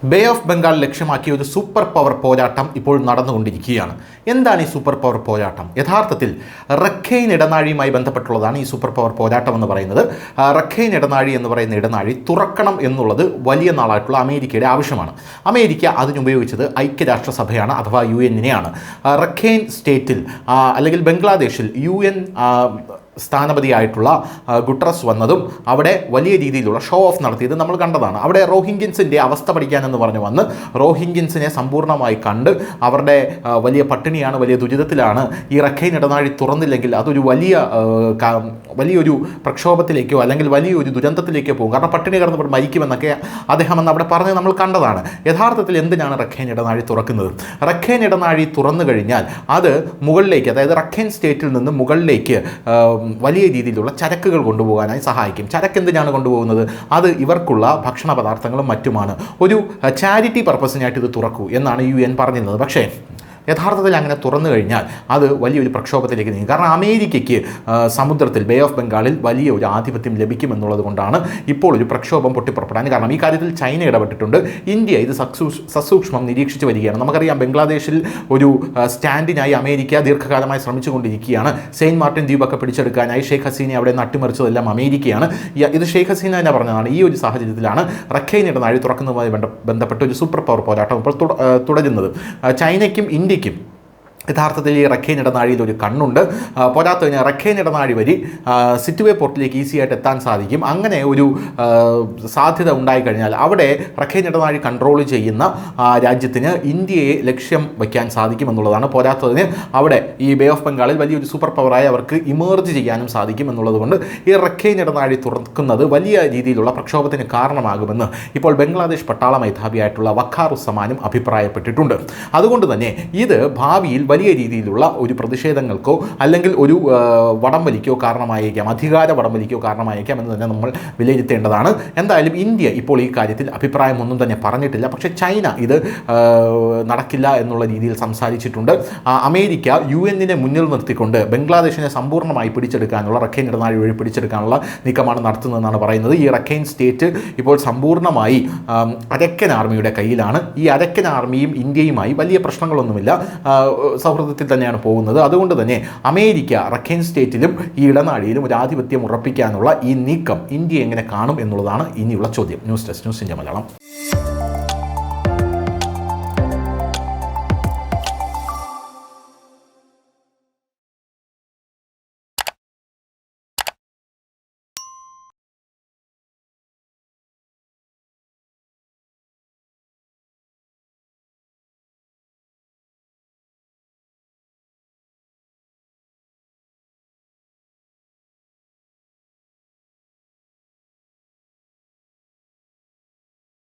Bay of Bengal ലക്ഷ്യമാക്കിയ ഒരു super power പോരാട്ടം ഇപ്പോൾ നടന്നുകൊണ്ടിരിക്കുകയാണ്. എന്താണ് ഈ സൂപ്പർ പവർ പോരാട്ടം? യഥാർത്ഥത്തിൽ റഖൈൻ ഇടനാഴിയുമായി ബന്ധപ്പെട്ടുള്ളതാണ് ഈ സൂപ്പർ പവർ പോരാട്ടം എന്ന് പറയുന്നത്. റഖൈൻ ഇടനാഴി എന്ന് പറയുന്ന ഇടനാഴി തുറക്കണം എന്നുള്ളത് വലിയ നാളായിട്ടുള്ള അമേരിക്കയുടെ ആവശ്യമാണ്. അമേരിക്ക അതിനുപയോഗിച്ചത് ഐക്യരാഷ്ട്രസഭയാണ്, അഥവാ UN റഖൈൻ സ്റ്റേറ്റിൽ അല്ലെങ്കിൽ ബംഗ്ലാദേശിൽ UN സ്ഥാനപതിയായിട്ടുള്ള ഗുട്ടറസ് വന്നതും അവിടെ വലിയ രീതിയിലുള്ള ഷോ ഓഫ് നടത്തിയത് നമ്മൾ കണ്ടതാണ്. അവിടെ റോഹിംഗ്യൻസിൻ്റെ അവസ്ഥ പഠിക്കാനെന്ന് പറഞ്ഞു വന്ന് റോഹിംഗ്യൻസിനെ സമ്പൂർണ്ണമായി കണ്ട് അവരുടെ വലിയ പട്ടിണിയാണ്, വലിയ ദുരിതത്തിലാണ്, ഈ റഖൈൻ ഇടനാഴി തുറന്നില്ലെങ്കിൽ അതൊരു വലിയൊരു പ്രക്ഷോഭത്തിലേക്കോ അല്ലെങ്കിൽ വലിയൊരു ദുരന്തത്തിലേക്കോ പോകും, കാരണം പട്ടിണി കിടന്നപ്പോൾ മരിക്കുമെന്നൊക്കെ അദ്ദേഹം അന്ന് അവിടെ പറഞ്ഞ് നമ്മൾ കണ്ടതാണ്. യഥാർത്ഥത്തിൽ എന്തിനാണ് റഖൈൻ ഇടനാഴി തുറക്കുന്നത്? റഖൈൻ ഇടനാഴി തുറന്നു കഴിഞ്ഞാൽ അത് മുകളിലേക്ക്, അതായത് റഖൈൻ സ്റ്റേറ്റിൽ നിന്ന് മുകളിലേക്ക് വലിയ രീതിയിലുള്ള ചരക്കുകൾ കൊണ്ടുപോകാനായി സഹായിക്കും. ചരക്ക് എന്തിനാണ് കൊണ്ടുപോകുന്നത്? അത് ഇവർക്കുള്ള ഭക്ഷണ പദാർത്ഥങ്ങളും മറ്റുമാണ്. ഒരു ചാരിറ്റി പർപ്പസിനായിട്ട് ഇത് തുറക്കൂ എന്നാണ് UN പറഞ്ഞിരുന്നത്. പക്ഷേ യഥാർത്ഥത്തിൽ അങ്ങനെ തുറന്നു കഴിഞ്ഞാൽ അത് വലിയൊരു പ്രക്ഷോഭത്തിലേക്ക് നീങ്ങും. കാരണം അമേരിക്കയ്ക്ക് സമുദ്രത്തിൽ ബേ ഓഫ് ബംഗാളിൽ വലിയ ഒരു ആധിപത്യം ലഭിക്കുമെന്നുള്ളത് കൊണ്ടാണ് ഇപ്പോൾ ഒരു പ്രക്ഷോഭം പൊട്ടിപ്പുറപ്പെടാൻ കാരണം. ഈ കാര്യത്തിൽ ചൈന ഇടപെട്ടിട്ടുണ്ട്. ഇന്ത്യ ഇത് സസൂക്ഷ്മം നിരീക്ഷിച്ചു വരികയാണ്. നമുക്കറിയാം, ബംഗ്ലാദേശിൽ ഒരു സ്റ്റാൻഡിനായി അമേരിക്ക ദീർഘകാലമായി ശ്രമിച്ചുകൊണ്ടിരിക്കുകയാണ്. സെയിൻറ്റ് മാർട്ടിൻ ദ്വീപൊക്കെ പിടിച്ചെടുക്കാനായി ഷെയ്ഖ് ഹസീനെ അവിടെ നട്ടിമറിച്ചതെല്ലാം അമേരിക്കയാണ്. ഇത് ഷെയ്ഖ് ഹസീന തന്നെ പറഞ്ഞതാണ്. ഈ ഒരു സാഹചര്യത്തിലാണ് റഖൈൻ ഇടനാഴി തുറക്കുന്നതുമായി ബന്ധപ്പെട്ട് ഒരു സൂപ്പർ പവർ പോരാട്ടം ഇപ്പോൾ തുടരുന്നത്. ചൈനയ്ക്കും ഇന്ത്യയ്ക്കും യഥാർത്ഥത്തിൽ ഈ റഖൈൻ ഇടനാഴിയിൽ ഒരു കണ്ണുണ്ട്. പോരാത്തതിന് റഖൈൻ ഇടനാഴി വഴി സിറ്റുവേ പോർട്ടിലേക്ക് ഈസിയായിട്ട് എത്താൻ സാധിക്കും. അങ്ങനെ ഒരു സാധ്യത ഉണ്ടായിക്കഴിഞ്ഞാൽ അവിടെ റഖൈൻ ഇടനാഴി കൺട്രോൾ ചെയ്യുന്ന രാജ്യത്തിന് ഇന്ത്യയെ ലക്ഷ്യം വയ്ക്കാൻ സാധിക്കുമെന്നുള്ളതാണ്. പോരാത്തതിന് അവിടെ ഈ ബേ ഓഫ് ബംഗാളിൽ വലിയൊരു സൂപ്പർ പവറായി അവർക്ക് ഇമേർജ് ചെയ്യാനും സാധിക്കും എന്നുള്ളത് കൊണ്ട് ഈ റഖൈൻ ഇടനാഴി തുറക്കുന്നത് വലിയ രീതിയിലുള്ള പ്രക്ഷോഭത്തിന് കാരണമാകുമെന്ന് ഇപ്പോൾ ബംഗ്ലാദേശ് പട്ടാള മേധാവിയായിട്ടുള്ള വഖാറുസ്സമാനും അഭിപ്രായപ്പെട്ടിട്ടുണ്ട്. അതുകൊണ്ട് തന്നെ ഇത് ഭാവിയിൽ വലിയ രീതിയിലുള്ള ഒരു പ്രതിഷേധങ്ങൾക്കോ അല്ലെങ്കിൽ ഒരു വടംവലിക്കോ കാരണമായേക്കാം, അധികാര വടംവലിക്കോ കാരണമായേക്കാം എന്ന് തന്നെ നമ്മൾ വിലയിരുത്തേണ്ടതാണ്. എന്തായാലും ഇന്ത്യ ഇപ്പോൾ ഈ കാര്യത്തിൽ അഭിപ്രായമൊന്നും തന്നെ പറഞ്ഞിട്ടില്ല. പക്ഷേ ചൈന ഇത് നടക്കില്ല എന്നുള്ള രീതിയിൽ സംസാരിച്ചിട്ടുണ്ട്. അമേരിക്ക UN മുന്നിൽ നിർത്തിക്കൊണ്ട് ബംഗ്ലാദേശിനെ സമ്പൂർണ്ണമായി പിടിച്ചെടുക്കാനുള്ള, റഖൈൻ ഇടനാഴി വഴി പിടിച്ചെടുക്കാനുള്ള നീക്കമാണ് നടത്തുന്നതെന്നാണ് പറയുന്നത്. ഈ റഖൈൻ സ്റ്റേറ്റ് ഇപ്പോൾ സമ്പൂർണ്ണമായി അരക്കൻ ആർമിയുടെ കയ്യിലാണ്. ഈ അരക്കൻ ആർമിയും ഇന്ത്യയുമായി വലിയ പ്രശ്നങ്ങളൊന്നുമില്ല, സൗഹൃദത്തിൽ തന്നെയാണ് പോകുന്നത്. അതുകൊണ്ട് തന്നെ അമേരിക്ക റഖൈൻ സ്റ്റേറ്റിലും ഈ ഇടനാഴിയിലും ഒരു ആധിപത്യം ഉറപ്പിക്കാനുള്ള ഈ നീക്കം ഇന്ത്യ എങ്ങനെ കാണും എന്നുള്ളതാണ് ഇനിയുള്ള ചോദ്യം. News desk, news India Malayalam.